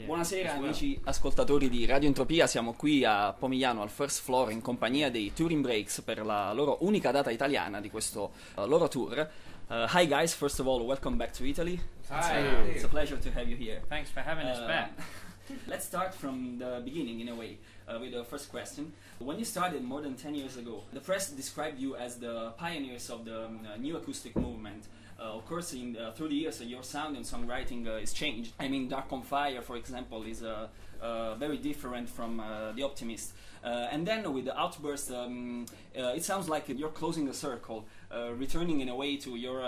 Buonasera amici ascoltatori di Radio Entropia, siamo qui a Pomigliano al first floor in compagnia dei Turin Brakes per la loro unica data italiana di questo loro tour. Hi guys, first of all, welcome back to Italy. Hi. It's a pleasure to have you here. Thanks for having us back. Let's start from the beginning in a way, with the first question. When you started more than 10 years ago, the press described you as the pioneers of the new acoustic movement. Of course, through the years, your sound and songwriting is changed. I mean, Dark on Fire, for example, is very different from The Optimist. And then with the Outburst, it sounds like you're closing the circle, returning in a way to your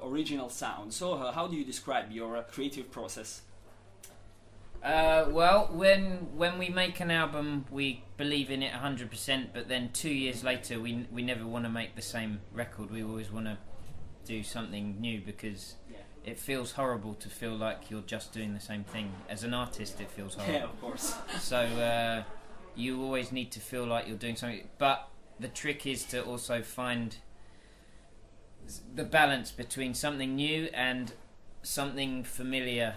original sound. So how do you describe your creative process? Well, when we make an album, we believe in it 100%, but then 2 years later, we never want to make the same record. We always want to do something new because it feels horrible to feel like you're just doing the same thing. As an artist, it feels horrible. Yeah, of course. So you always need to feel like you're doing something. But the trick is to also find the balance between something new and something familiar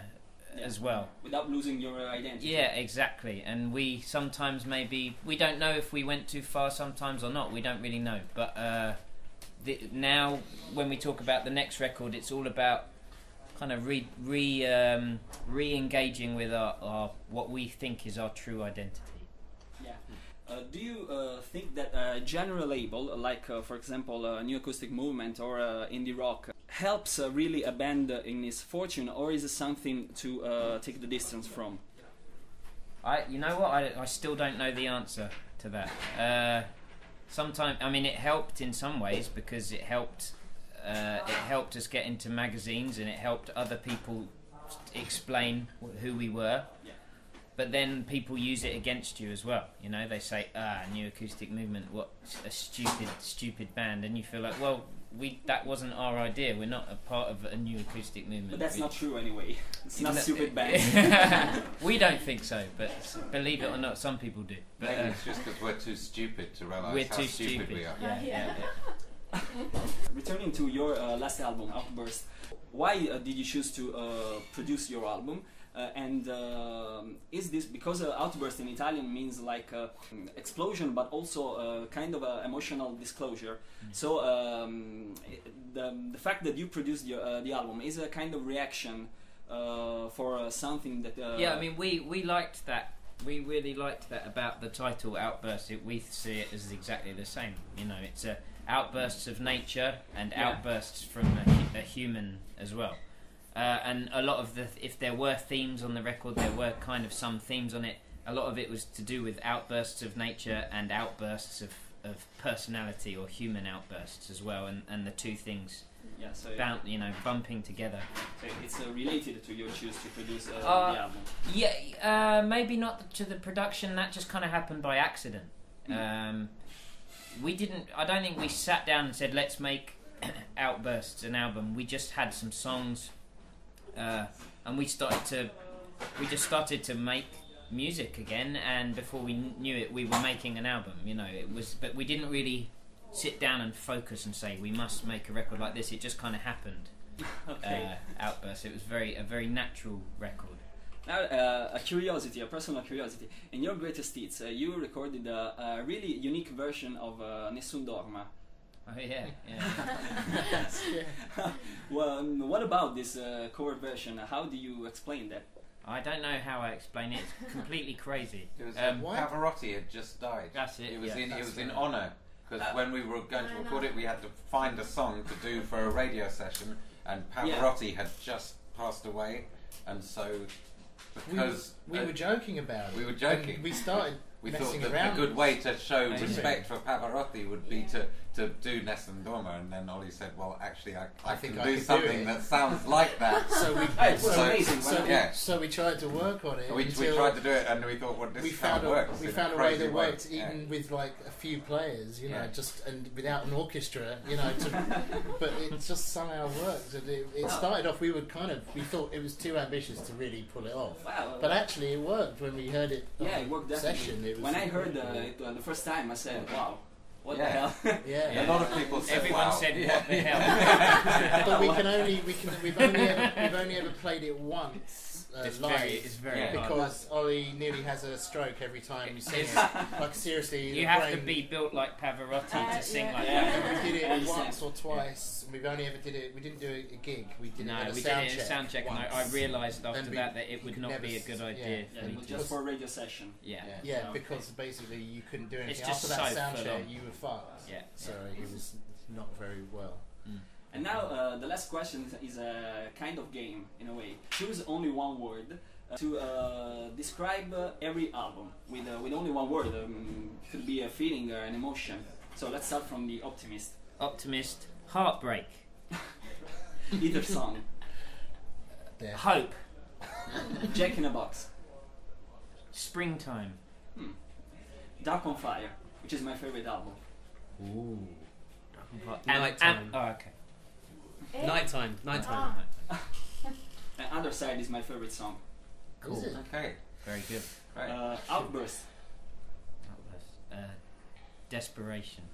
as well. Without losing your identity. Yeah, exactly. And we sometimes we don't know if we went too far sometimes or not. We don't really know. But now when we talk about the next record, it's all about kind of re-engaging with our what we think is our true identity. Yeah. Do you think that a genre label, like for example New Acoustic Movement or indie rock, helps really a band in its fortune, or is it something to take the distance from? You know what? I still don't know the answer to that. Sometimes, I mean, it helped in some ways because it helped us get into magazines and it helped other people explain who we were. Yeah. But then people use it against you as well. You know, they say, New Acoustic Movement, what a stupid band, and you feel like, well, that wasn't our idea. We're not a part of a New Acoustic Movement. But that's not true anyway. It's not a stupid band. We don't think so, but believe it or not, some people do. But, maybe it's just because we're too stupid to realise how stupid we are. Yeah. Returning to your last album, Outburst, why did you choose to produce your album? And is this because outburst in Italian means like explosion, but also kind of emotional disclosure? So the fact that you produced the album is a kind of reaction for something that. Yeah, I mean we liked that. We really liked that about the title Outburst. We see it as exactly the same. You know, it's outbursts of nature and outbursts from a human as well. And a lot of if there were themes on the record, there were kind of some themes on it. A lot of it was to do with outbursts of nature and outbursts of personality or human outbursts as well, and the two things bumping together. So it's related to your choice to produce the album? Yeah, maybe not to the production. That just kind of happened by accident. I don't think we sat down and said, let's make Outbursts an album. We just had some songs. And we just started to make music again, and before we knew it, we were making an album. You know, but we didn't really sit down and focus and say we must make a record like this. It just kind of happened. Okay. Outburst. It was a very natural record. Now, a personal curiosity. In your greatest hits, you recorded a really unique version of Nessun Dorma. Oh yeah. Well, what about this cover version? How do you explain that? I don't know how I explain it. It's completely crazy. It was Pavarotti had just died. That's it. It was in honour, because when we were going to record it, we had to find a song to do for a radio session, and Pavarotti had just passed away, and so because we were joking about it. We were joking. We started. We thought that a good way to show respect for Pavarotti would be to do Nessun Dorma, and then Ollie said, well, actually I can do something that sounds like that. So we tried to work on it. We tried to do it, and we thought, well, this works. We found a way that worked, even with like a few players, you know, just and without an orchestra, you know. But it just somehow worked. And it started off. We thought it was too ambitious to really pull it off. Wow. But actually, it worked when we heard it. Yeah, it worked definitely. Session. When I heard it the first time, I said, wow. What the hell? A lot of people said, everyone said, what the hell? But we've only ever played it once live. It's very hard. Because Ollie nearly has a stroke every time you sing it. Like seriously, You have to be built like Pavarotti to sing like Yeah. that. And we did I it understand. once or twice. We've only ever did it. We didn't do a gig. We did it at a We sound did it in a sound check, and I once. realised after And we- that it we would could not never be a s- good yeah. idea Yeah, for it me was to. just for a radio session. Yeah. Yeah, No. because basically you couldn't do anything just after that so sound full check. on. You were fucked. Yeah. So it was not very well. And now the last question is a kind of game in a way. Choose only one word to describe every album with only one word. Could be a feeling or an emotion. So let's start from the optimist. Optimist, heartbreak, Either song. There. hope, Jack in a Box. springtime. Dark on Fire, which is my favorite album. Ooh. Nighttime. Oh, okay. Nighttime. And Other Side is my favorite song. Cool. Is it? Okay. Very good. Right. Outburst. Desperation.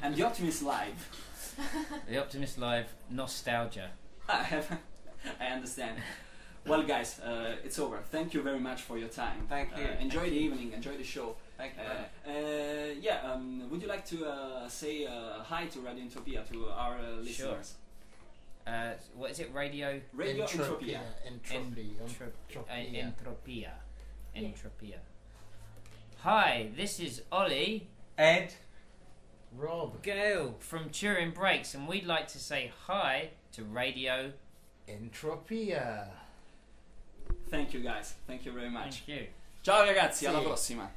And The Optimist Live. The Optimist Live, nostalgia. I understand. Well, guys, it's over. Thank you very much for your time. Thank you. Enjoy the evening. Enjoy the show. Thank you. Would you like to say hi to Radio Entropia, to our listeners? What is it? Radio Radio Entropia. Entropia. Entropia. Hi, this is Ollie, Ed. Rob. Gail from Turin Brakes, and we'd like to say hi to Radio Entropia. Thank you, guys. Thank you very much. Thank you. Ciao ragazzi, alla Sì. prossima.